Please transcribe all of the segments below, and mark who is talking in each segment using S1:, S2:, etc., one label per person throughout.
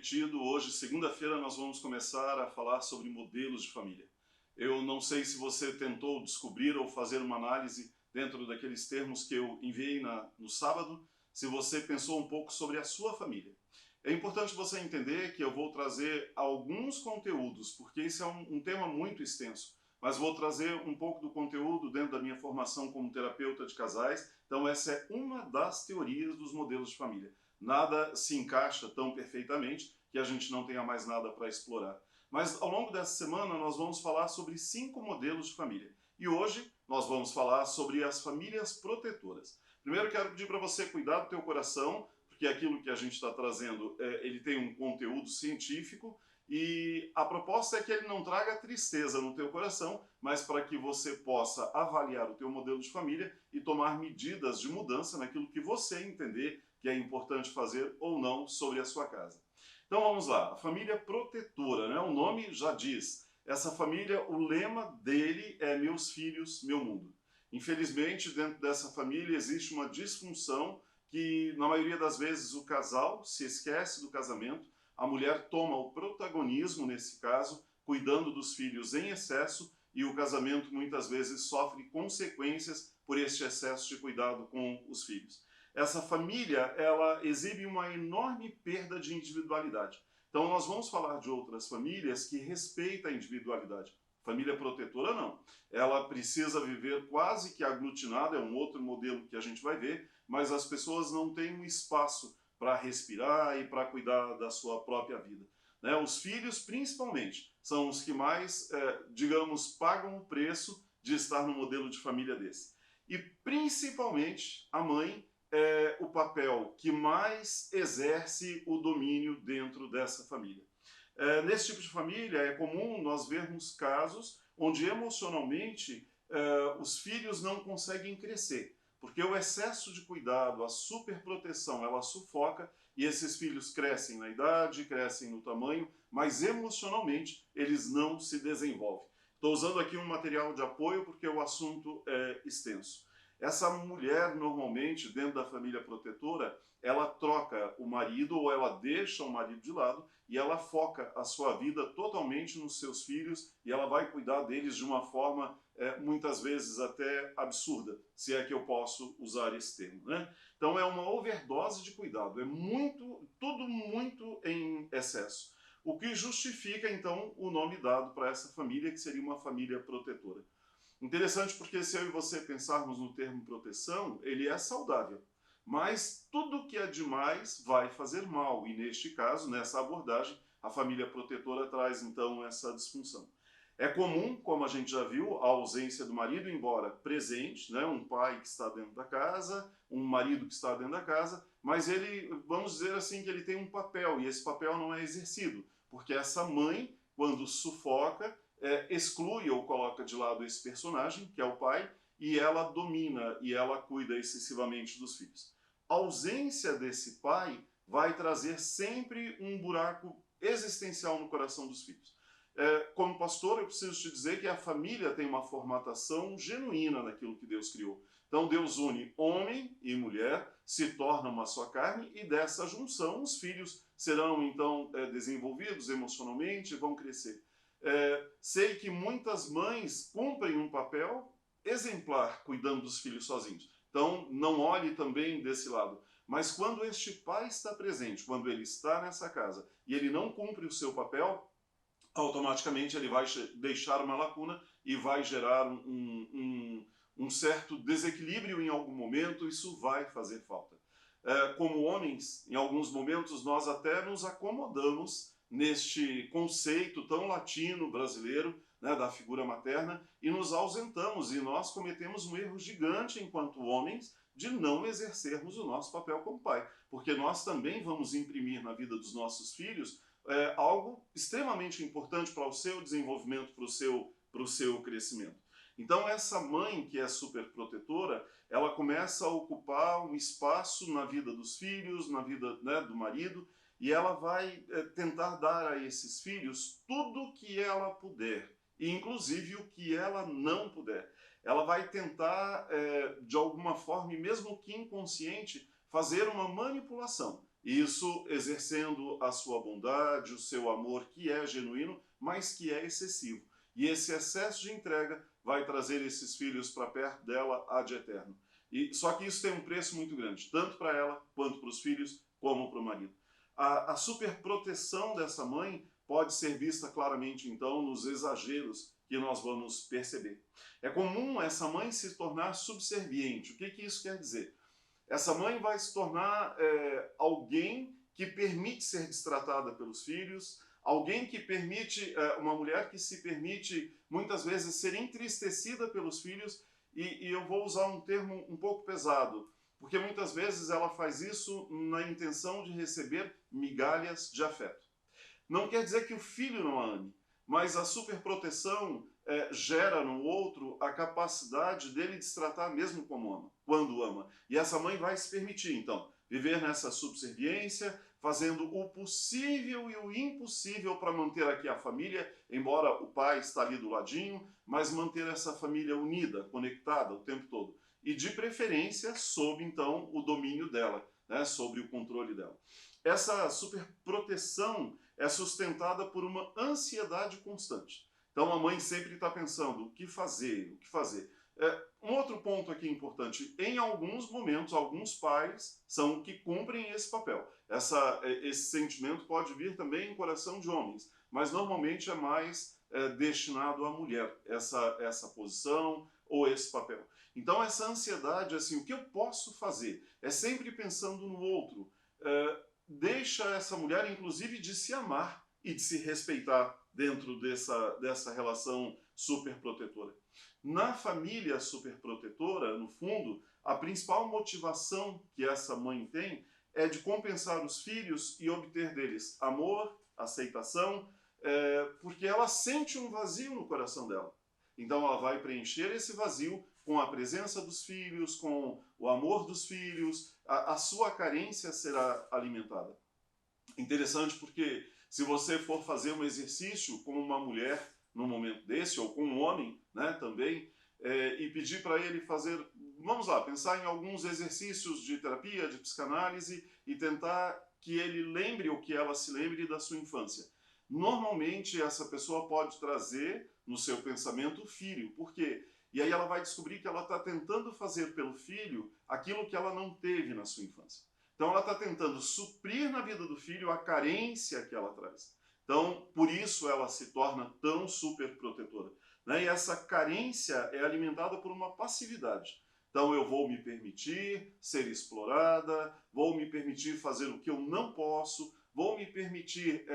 S1: prometido, hoje, segunda-feira, nós vamos começar a falar sobre modelos de família. Eu não sei se você tentou descobrir ou fazer uma análise dentro daqueles termos que eu enviei no sábado, se você pensou um pouco sobre a sua família. É importante você entender que eu vou trazer alguns conteúdos, porque esse é um tema muito extenso, mas vou trazer um pouco do conteúdo dentro da minha formação como terapeuta de casais. Então essa é uma das teorias dos modelos de família. Nada se encaixa tão perfeitamente que a gente não tenha mais nada para explorar. Mas ao longo dessa semana nós vamos falar sobre 5 modelos de família. E hoje nós vamos falar sobre as famílias protetoras. Primeiro quero pedir para você cuidar do teu coração, porque aquilo que a gente está trazendo, ele tem um conteúdo científico e a proposta é que ele não traga tristeza no teu coração, mas para que você possa avaliar o teu modelo de família e tomar medidas de mudança naquilo que você entender que é importante fazer ou não sobre a sua casa. Então vamos lá, a família protetora, né? O nome já diz. Essa família, o lema dele é meus filhos, meu mundo. Infelizmente, dentro dessa família existe uma disfunção que, na maioria das vezes, o casal se esquece do casamento, a mulher toma o protagonismo, nesse caso, cuidando dos filhos em excesso, e o casamento muitas vezes sofre consequências por este excesso de cuidado com os filhos. Essa família, ela exibe uma enorme perda de individualidade. Então nós vamos falar de outras famílias que respeitam a individualidade. Família protetora não. Ela precisa viver quase que aglutinada, é um outro modelo que a gente vai ver, mas as pessoas não têm um espaço para respirar e para cuidar da sua própria vida. Né? Os filhos, principalmente, são os que mais, digamos, pagam o preço de estar no modelo de família desse. E principalmente a mãe é o papel que mais exerce o domínio dentro dessa família. Nesse tipo de família é comum nós vermos casos onde emocionalmente os filhos não conseguem crescer, porque o excesso de cuidado, a superproteção, ela sufoca e esses filhos crescem na idade, crescem no tamanho, mas emocionalmente eles não se desenvolvem. Estou usando aqui um material de apoio porque o assunto é extenso. Essa mulher, normalmente, dentro da família protetora, ela troca o marido ou ela deixa o marido de lado e ela foca a sua vida totalmente nos seus filhos e ela vai cuidar deles de uma forma, muitas vezes, até absurda, se é que eu posso usar esse termo, né? Então é uma overdose de cuidado, é tudo muito em excesso. O que justifica, então, o nome dado para essa família, que seria uma família protetora. Interessante porque se eu e você pensarmos no termo proteção, ele é saudável. Mas tudo que é demais vai fazer mal. E neste caso, nessa abordagem, a família protetora traz então essa disfunção. É comum, como a gente já viu, a ausência do marido, embora presente, né? Um pai que está dentro da casa, um marido que está dentro da casa, mas ele, vamos dizer assim, que ele tem um papel, e esse papel não é exercido, porque essa mãe, quando sufoca, exclui ou coloca de lado esse personagem, que é o pai, e ela domina e ela cuida excessivamente dos filhos. A ausência desse pai vai trazer sempre um buraco existencial no coração dos filhos. Como pastor, eu preciso te dizer que a família tem uma formatação genuína naquilo que Deus criou. Então Deus une homem e mulher, se torna uma só carne, e dessa junção os filhos serão então desenvolvidos emocionalmente e vão crescer. Sei que muitas mães cumprem um papel exemplar cuidando dos filhos sozinhos. Então, não olhe também desse lado. Mas quando este pai está presente, quando ele está nessa casa e ele não cumpre o seu papel, automaticamente ele vai deixar uma lacuna e vai gerar um certo desequilíbrio em algum momento. Isso vai fazer falta. Como homens, em alguns momentos nós até nos acomodamos neste conceito tão latino brasileiro, né, da figura materna, e nos ausentamos, e nós cometemos um erro gigante enquanto homens de não exercermos o nosso papel como pai, porque nós também vamos imprimir na vida dos nossos filhos algo extremamente importante para o seu desenvolvimento, para o seu crescimento. Então essa mãe que é super protetora, ela começa a ocupar um espaço na vida dos filhos, na vida, né, do marido, e ela vai tentar dar a esses filhos tudo o que ela puder, inclusive o que ela não puder. Ela vai tentar, de alguma forma, e mesmo que inconsciente, fazer uma manipulação. Isso exercendo a sua bondade, o seu amor que é genuíno, mas que é excessivo. E esse excesso de entrega vai trazer esses filhos para perto dela ad eterno. Só que isso tem um preço muito grande, tanto para ela, quanto para os filhos, como para o marido. A superproteção dessa mãe pode ser vista claramente, então, nos exageros que nós vamos perceber. É comum essa mãe se tornar subserviente. O que isso quer dizer? Essa mãe vai se tornar alguém que permite ser destratada pelos filhos, alguém que permite, uma mulher que se permite, muitas vezes, ser entristecida pelos filhos, e eu vou usar um termo um pouco pesado, porque muitas vezes ela faz isso na intenção de receber migalhas de afeto. Não quer dizer que o filho não a ame, mas a superproteção gera no outro a capacidade dele destratar mesmo como ama, quando ama. E essa mãe vai se permitir, então, viver nessa subserviência, fazendo o possível e o impossível para manter aqui a família, embora o pai está ali do ladinho, mas manter essa família unida, conectada o tempo todo. E de preferência sob, então, o domínio dela, né, sobre o controle dela. Essa superproteção é sustentada por uma ansiedade constante. Então a mãe sempre está pensando o que fazer, o que fazer. Um outro ponto aqui importante, em alguns momentos, alguns pais são que cumprem esse papel. Esse sentimento pode vir também em coração de homens, mas normalmente é mais destinado à mulher, essa posição ou esse papel. Então essa ansiedade, assim, o que eu posso fazer? É sempre pensando no outro. Deixa essa mulher, inclusive, de se amar e de se respeitar dentro dessa relação superprotetora. Na família superprotetora, no fundo, a principal motivação que essa mãe tem é de compensar os filhos e obter deles amor, aceitação, porque ela sente um vazio no coração dela. Então ela vai preencher esse vazio com a presença dos filhos, com o amor dos filhos, a sua carência será alimentada. Interessante porque se você for fazer um exercício com uma mulher num momento desse, ou com um homem, né, também, e pedir para ele fazer, vamos lá, pensar em alguns exercícios de terapia, de psicanálise, e tentar que ele lembre ou que ela se lembre da sua infância. Normalmente essa pessoa pode trazer no seu pensamento o filho. Por quê? E aí ela vai descobrir que ela está tentando fazer pelo filho aquilo que ela não teve na sua infância. Então ela está tentando suprir na vida do filho a carência que ela traz. Então, por isso ela se torna tão super protetora. Né? E essa carência é alimentada por uma passividade. Então eu vou me permitir ser explorada, vou me permitir fazer o que eu não posso, vou me permitir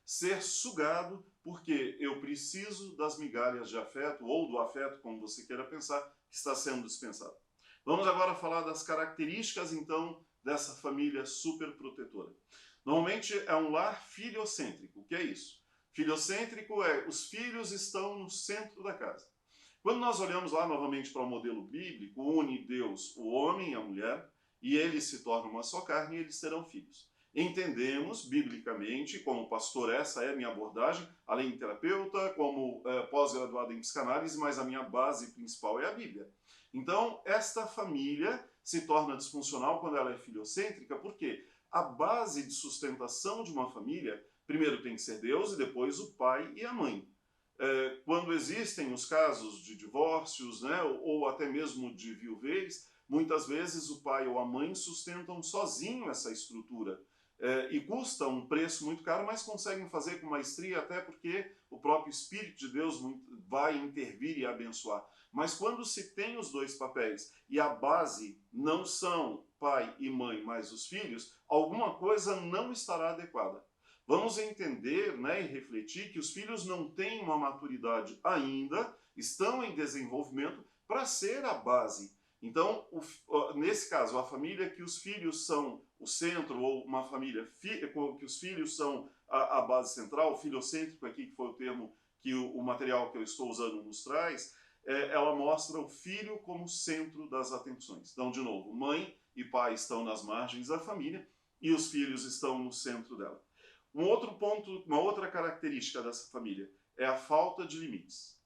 S1: ser sugado, porque eu preciso das migalhas de afeto, ou do afeto, como você queira pensar, que está sendo dispensado. Vamos agora falar das características, então, dessa família superprotetora. Normalmente é um lar filiocêntrico. O que é isso? Filiocêntrico é os filhos estão no centro da casa. Quando nós olhamos lá novamente para o modelo bíblico, une Deus o homem e a mulher, e eles se tornam uma só carne e eles serão filhos. Entendemos, biblicamente, como pastor, essa é a minha abordagem, além de terapeuta, como pós-graduado em psicanálise, mas a minha base principal é a Bíblia. Então, esta família se torna disfuncional quando ela é filiocêntrica, porque a base de sustentação de uma família, primeiro tem que ser Deus e depois o pai e a mãe. Quando existem os casos de divórcios, né, ou até mesmo de viuvez, muitas vezes o pai ou a mãe sustentam sozinho essa estrutura. E custa um preço muito caro, mas conseguem fazer com maestria, até porque o próprio Espírito de Deus vai intervir e abençoar. Mas quando se tem os dois papéis e a base não são pai e mãe, mas os filhos, alguma coisa não estará adequada. Vamos entender, né, e refletir que os filhos não têm uma maturidade ainda, estão em desenvolvimento para ser a base. Então, nesse caso, a família que os filhos são o centro, ou uma família que os filhos são a base central, o filiocêntrico aqui, que foi o termo que o material que eu estou usando nos traz, ela mostra o filho como centro das atenções. Então, de novo, mãe e pai estão nas margens da família e os filhos estão no centro dela. Um outro ponto, uma outra característica dessa família é a falta de limites.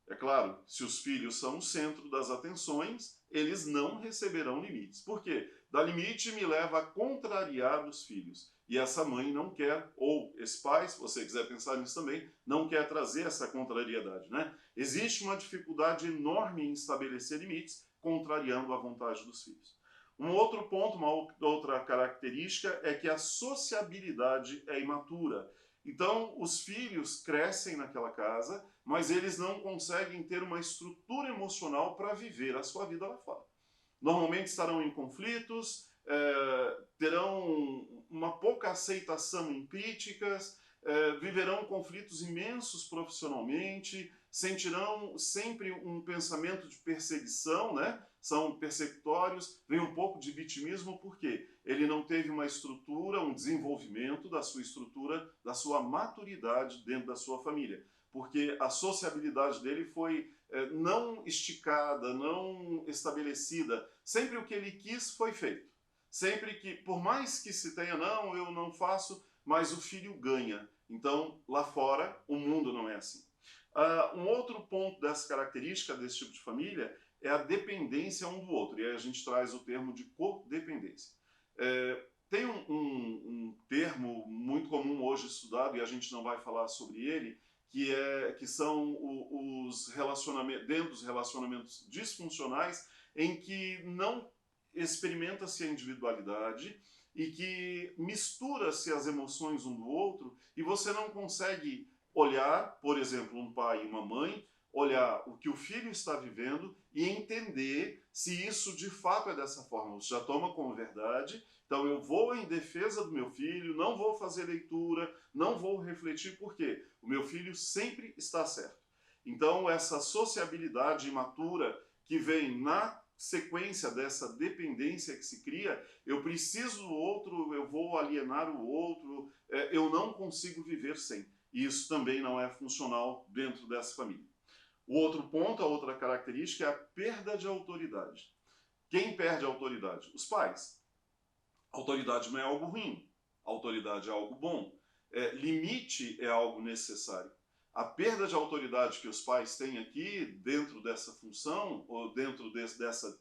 S1: É claro, se os filhos são o centro das atenções, eles não receberão limites. Por quê? dar limite me leva a contrariar os filhos. E essa mãe não quer, ou esse pai, se você quiser pensar nisso também, não quer trazer essa contrariedade, né? Existe uma dificuldade enorme em estabelecer limites, contrariando a vontade dos filhos. Um outro ponto, uma outra característica é que a sociabilidade é imatura. Então, os filhos crescem naquela casa, mas eles não conseguem ter uma estrutura emocional para viver a sua vida lá fora. Normalmente estarão em conflitos, terão uma pouca aceitação em críticas, viverão conflitos imensos profissionalmente, sentirão sempre um pensamento de perseguição, né? São persecutórios, vem um pouco de vitimismo, porque ele não teve uma estrutura, um desenvolvimento da sua estrutura, da sua maturidade dentro da sua família. Porque a sociabilidade dele foi não esticada, não estabelecida. Sempre o que ele quis foi feito. Sempre que, por mais que se tenha, não, eu não faço, mas o filho ganha. Então, lá fora, o mundo não é assim. Um outro ponto dessa característica desse tipo de família é a dependência um do outro. E aí a gente traz o termo de codependência. Tem um termo muito comum hoje estudado, e a gente não vai falar sobre ele, que são os relacionamentos, dentro dos relacionamentos disfuncionais, em que não experimenta-se a individualidade e que mistura-se as emoções um do outro, e você não consegue olhar, por exemplo, um pai e uma mãe, olhar o que o filho está vivendo e entender se isso de fato é dessa forma. Você já toma como verdade, então eu vou em defesa do meu filho, não vou fazer leitura, não vou refletir, porque o meu filho sempre está certo. Então essa sociabilidade imatura que vem na sequência dessa dependência que se cria, eu preciso do outro, eu vou alienar o outro, eu não consigo viver sem. E isso também não é funcional dentro dessa família. O outro ponto, a outra característica é a perda de autoridade. Quem perde a autoridade? Os pais. Autoridade não é algo ruim, autoridade é algo bom. Limite é algo necessário. A perda de autoridade que os pais têm aqui, dentro dessa função, ou dentro dessa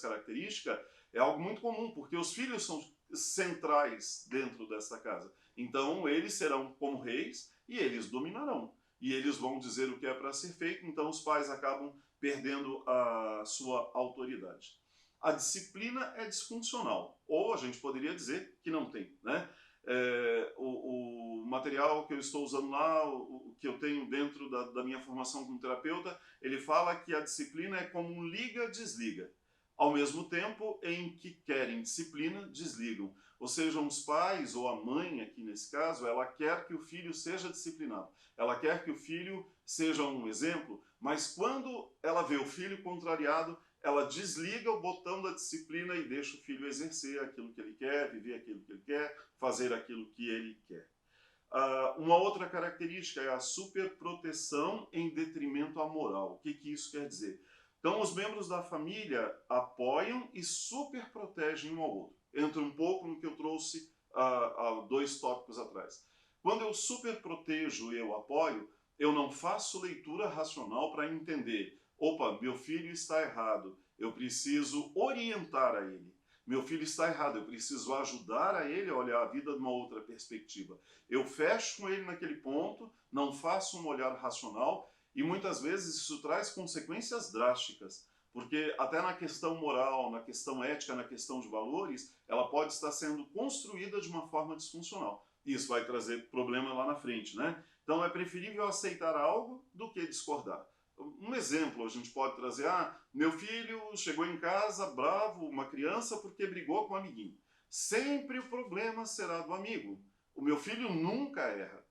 S1: característica, é algo muito comum, porque os filhos são centrais dentro dessa casa. Então, eles serão como reis e eles dominarão. E eles vão dizer o que é para ser feito, então os pais acabam perdendo a sua autoridade. A disciplina é disfuncional, ou a gente poderia dizer que não tem, né? O material que eu estou usando lá, o que eu tenho dentro da minha formação como terapeuta, ele fala que a disciplina é como um liga-desliga. Ao mesmo tempo em que querem disciplina, desligam. Ou seja, os pais ou a mãe, aqui nesse caso, ela quer que o filho seja disciplinado. Ela quer que o filho seja um exemplo, mas quando ela vê o filho contrariado, ela desliga o botão da disciplina e deixa o filho exercer aquilo que ele quer, viver aquilo que ele quer, fazer aquilo que ele quer. Uma outra característica é a superproteção em detrimento à moral. O que isso quer dizer? Então, os membros da família apoiam e superprotegem um ao outro. Entra um pouco no que eu trouxe há 2 tópicos atrás. Quando eu superprotejo e eu apoio, eu não faço leitura racional para entender, opa, meu filho está errado, eu preciso orientar a ele. Meu filho está errado, eu preciso ajudar a ele a olhar a vida de uma outra perspectiva. Eu fecho com ele naquele ponto, não faço um olhar racional, e muitas vezes isso traz consequências drásticas, porque até na questão moral, na questão ética, na questão de valores, ela pode estar sendo construída de uma forma disfuncional. Isso vai trazer problema lá na frente, né? Então é preferível aceitar algo do que discordar. Um exemplo a gente pode trazer, meu filho chegou em casa bravo, uma criança, porque brigou com um amiguinho. Sempre o problema será do amigo. O meu filho nunca erra.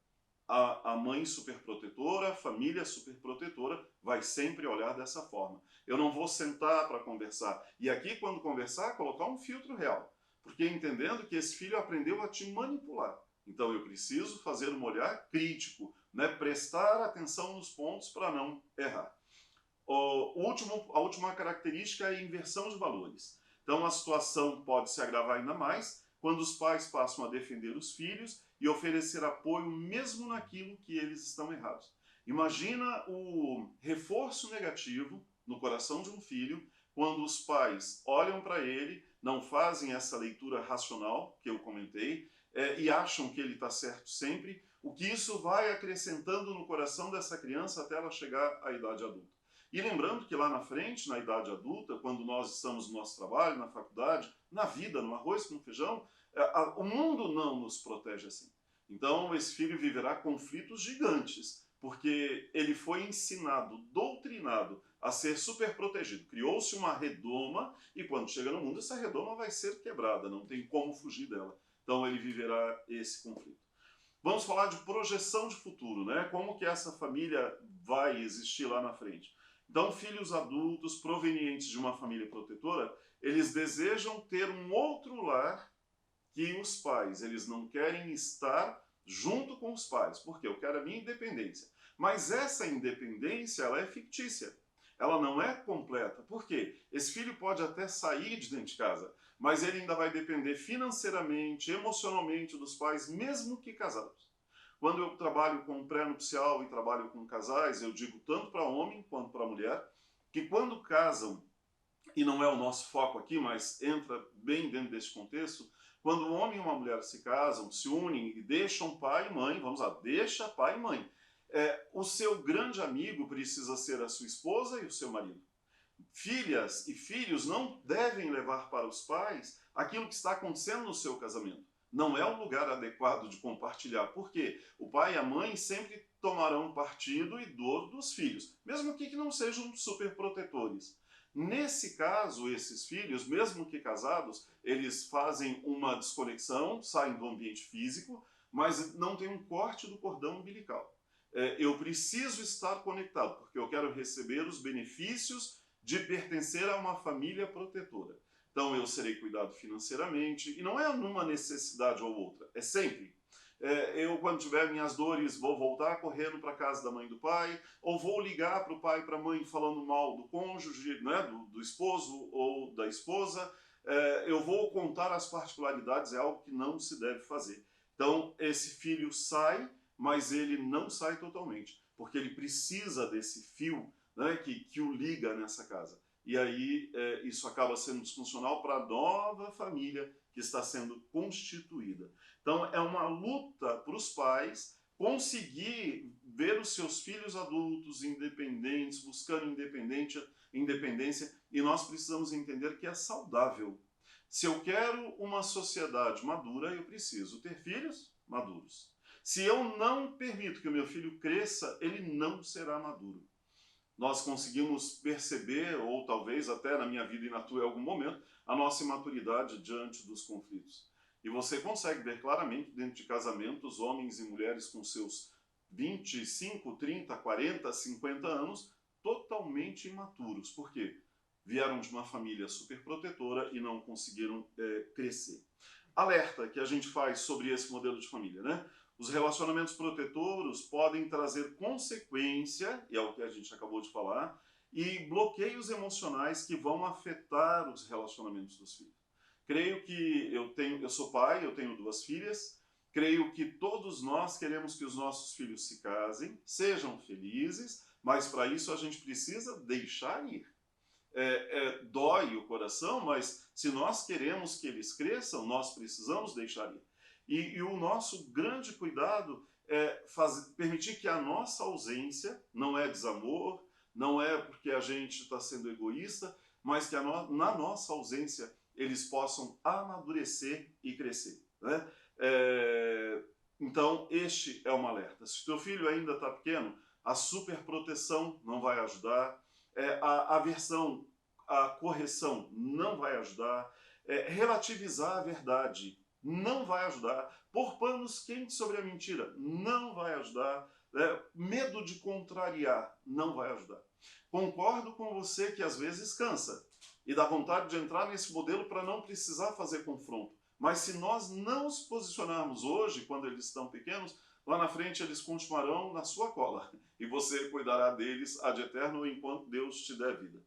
S1: A mãe superprotetora, a família superprotetora vai sempre olhar dessa forma. Eu não vou sentar para conversar. E aqui, quando conversar, colocar um filtro real. Porque entendendo que esse filho aprendeu a te manipular. Então eu preciso fazer um olhar crítico, né? Prestar atenção nos pontos para não errar. A última característica é a inversão de valores. Então a situação pode se agravar ainda mais quando os pais passam a defender os filhos e oferecer apoio mesmo naquilo que eles estão errados. Imagina o reforço negativo no coração de um filho quando os pais olham para ele, não fazem essa leitura racional que eu comentei, e acham que ele está certo sempre, o que isso vai acrescentando no coração dessa criança até ela chegar à idade adulta. E lembrando que lá na frente, na idade adulta, quando nós estamos no nosso trabalho, na faculdade, na vida, no arroz com feijão, o mundo não nos protege assim. Então esse filho viverá conflitos gigantes, porque ele foi ensinado, doutrinado a ser super protegido. Criou-se uma redoma e quando chega no mundo essa redoma vai ser quebrada, não tem como fugir dela. Então ele viverá esse conflito. Vamos falar de projeção de futuro, né? Como que essa família vai existir lá na frente. Então, filhos adultos provenientes de uma família protetora, eles desejam ter um outro lar que os pais. Eles não querem estar junto com os pais. Por quê? Eu quero a minha independência. Mas essa independência, ela é fictícia. Ela não é completa. Por quê? Esse filho pode até sair de dentro de casa, mas ele ainda vai depender financeiramente, emocionalmente dos pais, mesmo que casados. Quando eu trabalho com pré-nupcial e trabalho com casais, eu digo tanto para homem quanto para mulher, que quando casam, e não é o nosso foco aqui, mas entra bem dentro desse contexto, quando um homem e uma mulher se casam, se unem e deixam pai e mãe, vamos lá, deixa pai e mãe, o seu grande amigo precisa ser a sua esposa e o seu marido. Filhas e filhos não devem levar para os pais aquilo que está acontecendo no seu casamento. Não é um lugar adequado de compartilhar, porque o pai e a mãe sempre tomarão partido e dor dos filhos, mesmo que não sejam super protetores. Nesse caso, esses filhos, mesmo que casados, eles fazem uma desconexão, saem do ambiente físico, mas não tem um corte do cordão umbilical. Eu preciso estar conectado, porque eu quero receber os benefícios de pertencer a uma família protetora. Então eu serei cuidado financeiramente, e não é numa necessidade ou outra, é sempre. Eu, quando tiver minhas dores, vou voltar correndo para a casa da mãe e do pai, ou vou ligar para o pai e para a mãe falando mal do cônjuge, né, do esposo ou da esposa. Eu vou contar as particularidades, é algo que não se deve fazer. Então esse filho sai, mas ele não sai totalmente, porque ele precisa desse fio, né, que o liga nessa casa. E aí isso acaba sendo disfuncional para a nova família que está sendo constituída. Então é uma luta para os pais conseguir ver os seus filhos adultos independentes, buscando independência, e nós precisamos entender que é saudável. Se eu quero uma sociedade madura, eu preciso ter filhos maduros. Se eu não permito que o meu filho cresça, ele não será maduro. Nós conseguimos perceber, ou talvez até na minha vida e na tua em algum momento, a nossa imaturidade diante dos conflitos. E você consegue ver claramente dentro de casamentos, homens e mulheres com seus 25, 30, 40, 50 anos, totalmente imaturos. Por quê? Vieram de uma família super protetora e não conseguiram crescer. Alerta que a gente faz sobre esse modelo de família, né? Os relacionamentos protetoros podem trazer consequência, e é o que a gente acabou de falar, e bloqueios emocionais que vão afetar os relacionamentos dos filhos. Creio que eu sou pai, eu tenho 2 filhas, creio que todos nós queremos que os nossos filhos se casem, sejam felizes, mas para isso a gente precisa deixar ir. Dói o coração, mas se nós queremos que eles cresçam, nós precisamos deixar ir. E o nosso grande cuidado é permitir que a nossa ausência, não é desamor, não é porque a gente está sendo egoísta, mas que na nossa ausência eles possam amadurecer e crescer, né? Então, este é um alerta. Se o teu filho ainda está pequeno, a superproteção não vai ajudar, a aversão, a correção não vai ajudar, relativizar a verdade não vai ajudar, pôr panos quentes sobre a mentira não vai ajudar, medo de contrariar não vai ajudar. Concordo com você que às vezes cansa e dá vontade de entrar nesse modelo para não precisar fazer confronto. Mas se nós não os posicionarmos hoje, quando eles estão pequenos, lá na frente eles continuarão na sua cola e você cuidará deles ad eterno enquanto Deus te der vida.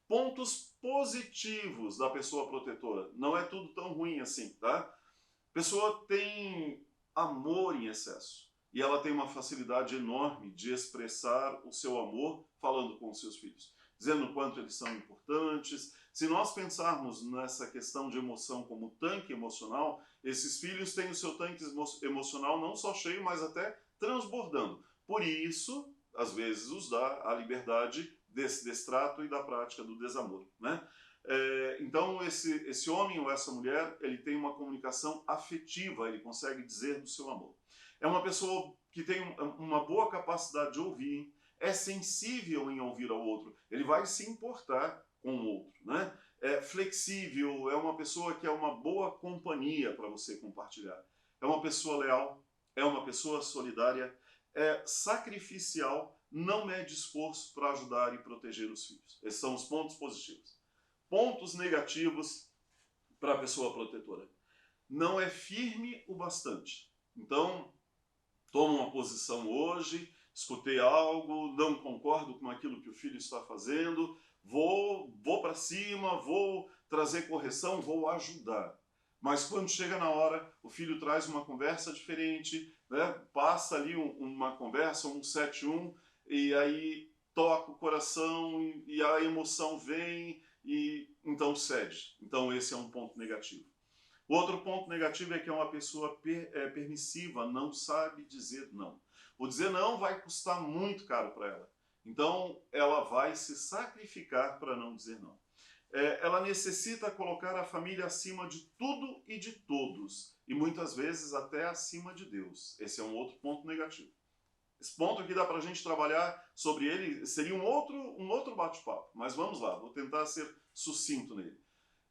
S1: Pontos positivos da pessoa protetora. Não é tudo tão ruim assim, tá? A pessoa tem amor em excesso e ela tem uma facilidade enorme de expressar o seu amor falando com os seus filhos. dizendo o quanto eles são importantes. Se nós pensarmos nessa questão de emoção como tanque emocional, esses filhos têm o seu tanque emocional não só cheio, mas até transbordando. Por isso, às vezes, os dá a liberdade desse destrato e da prática do desamor, né? Então, esse homem ou essa mulher, ele tem uma comunicação afetiva, ele consegue dizer do seu amor. É uma pessoa que tem uma boa capacidade de ouvir, é sensível em ouvir ao outro, ele vai se importar com o outro, né? É flexível, é uma pessoa que é uma boa companhia para você compartilhar. É uma pessoa leal, é uma pessoa solidária, é sacrificial, não mede esforço para ajudar e proteger os filhos. Esses são os pontos positivos. Pontos negativos para a pessoa protetora. Não é firme o bastante. Então, toma uma posição hoje, escutei algo, não concordo com aquilo que o filho está fazendo, vou para cima, vou trazer correção, vou ajudar. Mas quando chega na hora, o filho traz uma conversa diferente, né? Passa ali uma conversa, um 7-1, e aí toca o coração e a emoção vem e então cede. Então esse é um ponto negativo. O outro ponto negativo é que é uma pessoa permissiva, não sabe dizer não. O dizer não vai custar muito caro para ela. Então ela vai se sacrificar para não dizer não. Ela necessita colocar a família acima de tudo e de todos, e muitas vezes até acima de Deus. Esse é um outro ponto negativo. Esse ponto aqui dá para a gente trabalhar sobre ele, seria um outro bate-papo, mas vamos lá, vou tentar ser sucinto nele.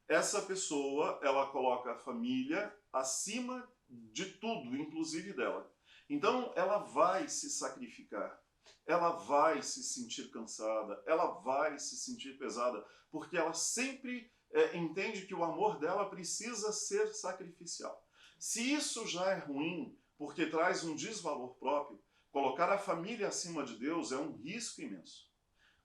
S1: Essa pessoa, ela coloca a família acima de tudo, inclusive dela. Então, ela vai se sacrificar, ela vai se sentir cansada, ela vai se sentir pesada, porque ela sempre entende que o amor dela precisa ser sacrificial. Se isso já é ruim, porque traz um desvalor próprio, colocar a família acima de Deus é um risco imenso.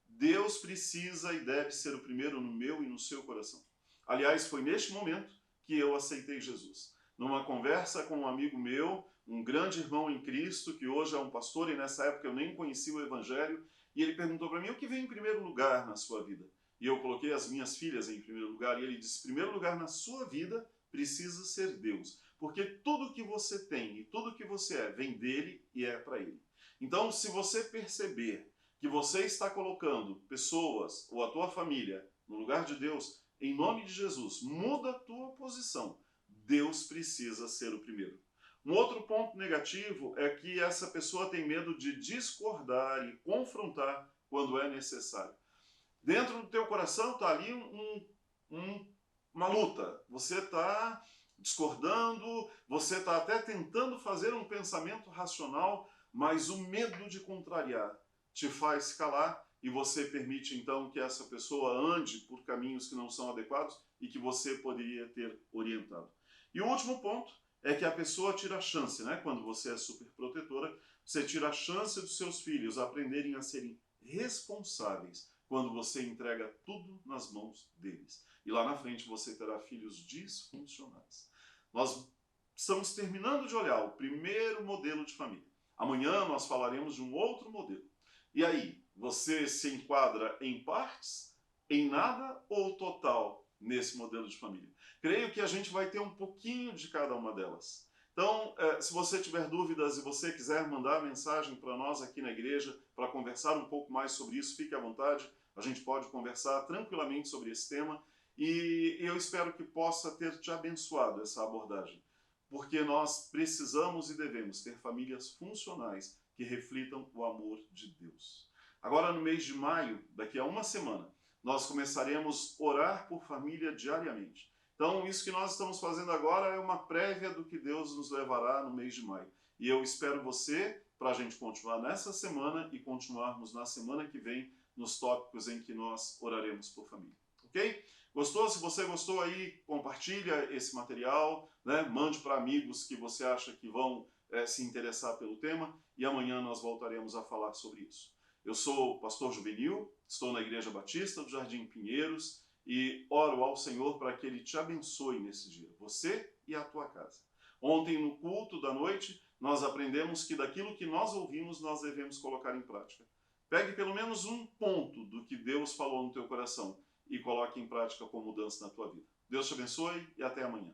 S1: Deus precisa e deve ser o primeiro no meu e no seu coração. Aliás, foi neste momento que eu aceitei Jesus. Numa conversa com um amigo meu, um grande irmão em Cristo, que hoje é um pastor, e nessa época eu nem conhecia o Evangelho, e ele perguntou para mim, o que vem em primeiro lugar na sua vida? E eu coloquei as minhas filhas em primeiro lugar, e ele disse, primeiro lugar na sua vida precisa ser Deus, porque tudo que você tem e tudo que você é vem dele e é para ele. Então, se você perceber que você está colocando pessoas ou a tua família no lugar de Deus, em nome de Jesus, muda a tua posição. Deus precisa ser o primeiro. Um outro ponto negativo é que essa pessoa tem medo de discordar e confrontar quando é necessário. Dentro do teu coração está ali uma luta. Você está discordando, você está até tentando fazer um pensamento racional, mas o medo de contrariar te faz calar e você permite então que essa pessoa ande por caminhos que não são adequados e que você poderia ter orientado. E o último ponto é que a pessoa tira a chance, né? Quando você é super protetora, você tira a chance dos seus filhos aprenderem a serem responsáveis quando você entrega tudo nas mãos deles. E lá na frente você terá filhos disfuncionais. Nós estamos terminando de olhar o primeiro modelo de família. Amanhã nós falaremos de um outro modelo. E aí, você se enquadra em partes, em nada ou total nesse modelo de família? Creio que a gente vai ter um pouquinho de cada uma delas. Então, se você tiver dúvidas e você quiser mandar mensagem para nós aqui na igreja para conversar um pouco mais sobre isso, fique à vontade. A gente pode conversar tranquilamente sobre esse tema e eu espero que possa ter te abençoado essa abordagem, porque nós precisamos e devemos ter famílias funcionais que reflitam o amor de Deus. Agora, no mês de maio, daqui a uma semana, nós começaremos a orar por família diariamente. Então, isso que nós estamos fazendo agora é uma prévia do que Deus nos levará no mês de maio. E eu espero você para a gente continuar nessa semana e continuarmos na semana que vem nos tópicos em que nós oraremos por família. Ok? Gostou? Se você gostou aí, compartilha esse material, né? Mande para amigos que você acha que vão se interessar pelo tema e amanhã nós voltaremos a falar sobre isso. Eu sou o pastor Juvenil, estou na Igreja Batista do Jardim Pinheiros e oro ao Senhor para que Ele te abençoe nesse dia, você e a tua casa. Ontem no culto da noite nós aprendemos que daquilo que nós ouvimos nós devemos colocar em prática. Pegue pelo menos um ponto do que Deus falou no teu coração e coloque em prática com mudança na tua vida. Deus te abençoe e até amanhã.